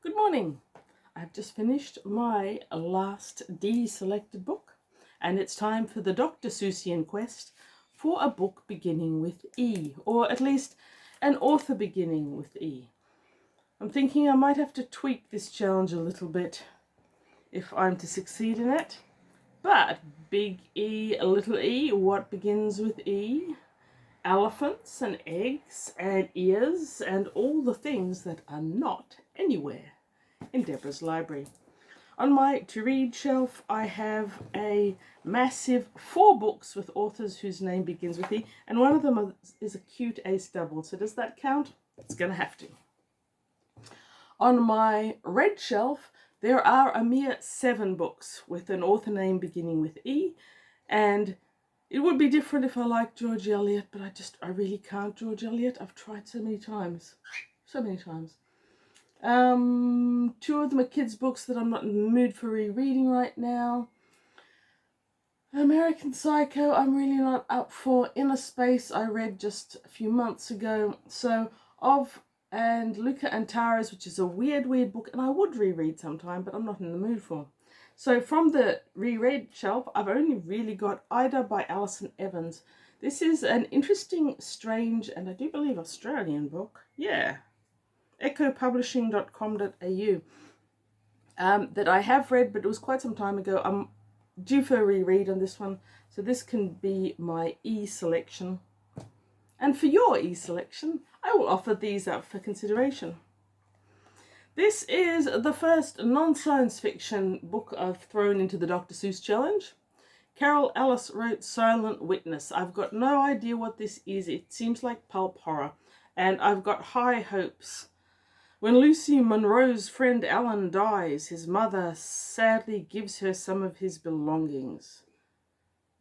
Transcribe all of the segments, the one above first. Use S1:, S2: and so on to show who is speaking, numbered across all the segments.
S1: Good morning. I've just finished my last D-selected book, and it's time for the Dr. Seussian quest for a book beginning with E, or at least an author beginning with E. I'm thinking I might have to tweak this challenge a little bit if I'm to succeed in it. But big E, little e, what begins with E? Elephants and eggs and ears and all the things that are not anywhere in Deborah's library. On my to-read shelf, I have a massive 4 books with authors whose name begins with E, and one of them is a cute ace double. So does that count? It's going to have to. On my red shelf, there are a mere 7 books with an author name beginning with E, and it would be different if I liked George Eliot, but I really can't George Eliot. I've tried so many times. 2 of them are kids' books that I'm not in the mood for rereading right now. American Psycho, I'm really not up for. Inner Space, I read just a few months ago. So, and Luca and Tara's, which is a weird book, and I would reread sometime, but I'm not in the mood for. So from the reread shelf, I've only really got Ida by Alison Evans. This is an interesting, strange, and I do believe Australian book. Yeah. echopublishing.com.au that I have read, but it was quite some time ago. I'm due for a reread on this one. So this can be my E-selection. And for your E-selection, I will offer these up for consideration. This is the first non-science fiction book I've thrown into the Dr. Seuss challenge. Carol Ellis wrote Silent Witness. I've got no idea what this is. It seems like pulp horror, and I've got high hopes. When Lucy Monroe's friend Alan dies, his mother sadly gives her some of his belongings.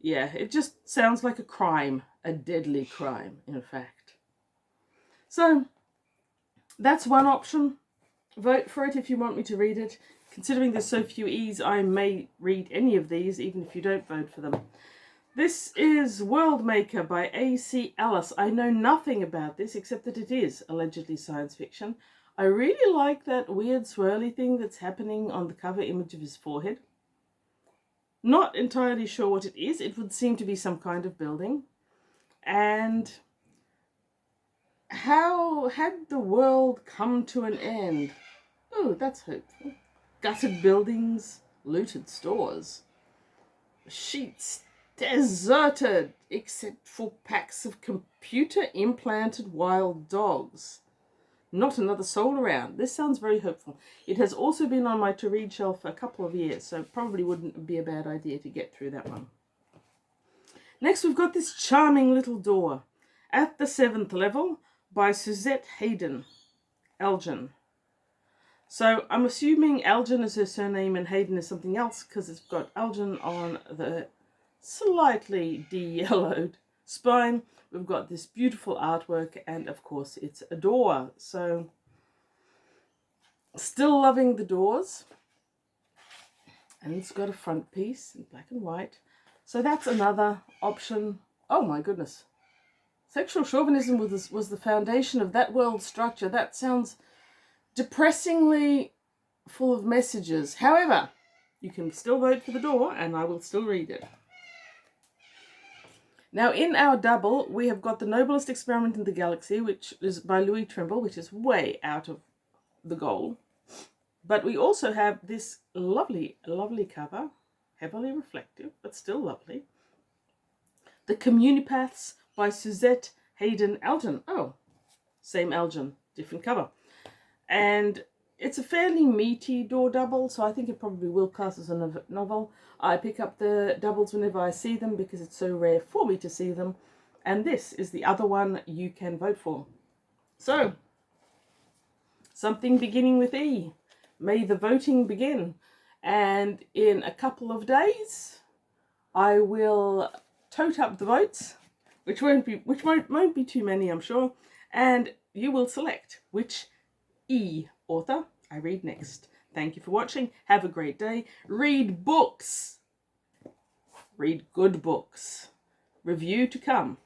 S1: Yeah, it just sounds like a crime, a deadly crime, in fact. So, that's one option. Vote for it if you want me to read it. Considering there's so few E's, I may read any of these, even if you don't vote for them. This is Worldmaker by A.C. Ellis. I know nothing about this, except that it is allegedly science fiction. I really like that weird swirly thing that's happening on the cover image of his forehead. Not entirely sure what it is. It would seem to be some kind of building. And how had the world come to an end? Oh, that's hopeful. Gutted buildings, looted stores. Sheets deserted, except for packs of computer-implanted wild dogs. Not another soul around. This sounds very hopeful. It has also been on my to-read shelf for a couple of years, so probably wouldn't be a bad idea to get through that one. Next, we've got this charming little door. At the 7th level by Suzette Haden, Elgin. So I'm assuming Elgin is her surname and Haden is something else, because it's got Elgin on the slightly de-yellowed spine. We've got this beautiful artwork, and of course it's a door. So still loving the doors. And it's got a front piece in black and white. So that's another option. Oh my goodness. Sexual chauvinism was the foundation of that world structure. That sounds depressingly full of messages. However, you can still vote for the door, and I will still read it. Now, in our double, we have got The Noblest Experiment in the Galaxy, which is by Louis Trimble, which is way out of the goal. But we also have this lovely, lovely cover, heavily reflective, but still lovely. The Communipaths by Suzette Haden Elgin. Oh, same Elgin, different cover. And it's a fairly meaty door double, so I think it probably will class as a novel. I pick up the doubles whenever I see them because it's so rare for me to see them. And this is the other one you can vote for. So, something beginning with E. May the voting begin. And in a couple of days, I will tote up the votes, which won't be too many, I'm sure. And you will select which E author I read next. Thank you for watching. Have a great day. Read books. Read good books. Review to come.